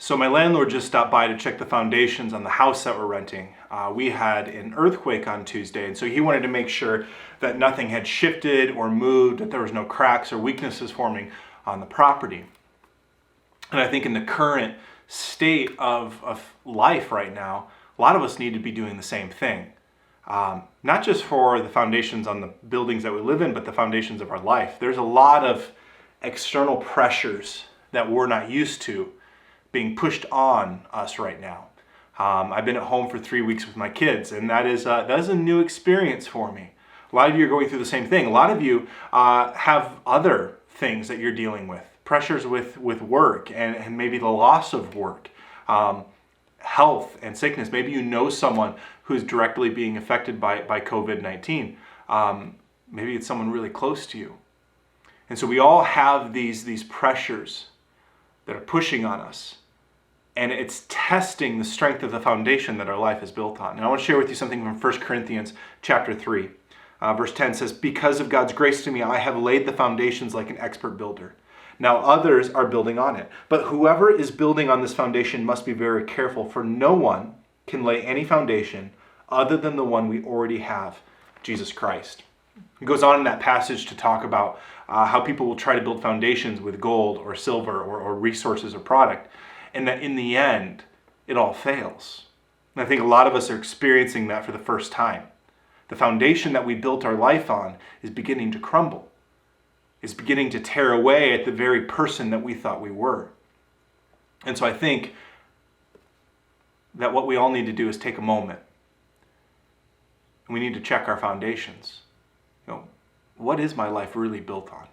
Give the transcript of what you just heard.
So my landlord just stopped by to check the foundations on the house that we're renting. We had an earthquake on Tuesday, and so he wanted to make sure that nothing had shifted or moved, that there was no cracks or weaknesses forming on the property. And I think in the current state of life right now, a lot of us need to be doing the same thing. Not just for the foundations on the buildings that we live in, but the foundations of our life. There's a lot of external pressures that we're not used to being pushed on us right now. I've been at home for 3 weeks with my kids, and that is a new experience for me. A lot of you are going through the same thing. A lot of you have other things that you're dealing with, pressures with work and maybe the loss of work, health and sickness. Maybe you know someone who's directly being affected by COVID-19. Maybe it's someone really close to you. And so we all have these pressures that are pushing on us. And it's testing the strength of the foundation that our life is built on. And I want to share with you something from 1 Corinthians chapter 3. Verse 10 says, "Because of God's grace to me, I have laid the foundations like an expert builder. Now others are building on it. But whoever is building on this foundation must be very careful, for no one can lay any foundation other than the one we already have, Jesus Christ." It goes on in that passage to talk about how people will try to build foundations with gold or silver or resources or product, and that in the end, it all fails. And I think a lot of us are experiencing that for the first time. The foundation that we built our life on is beginning to crumble. It's beginning to tear away at the very person that we thought we were. And so I think that what we all need to do is take a moment. And we need to check our foundations. What is my life really built on?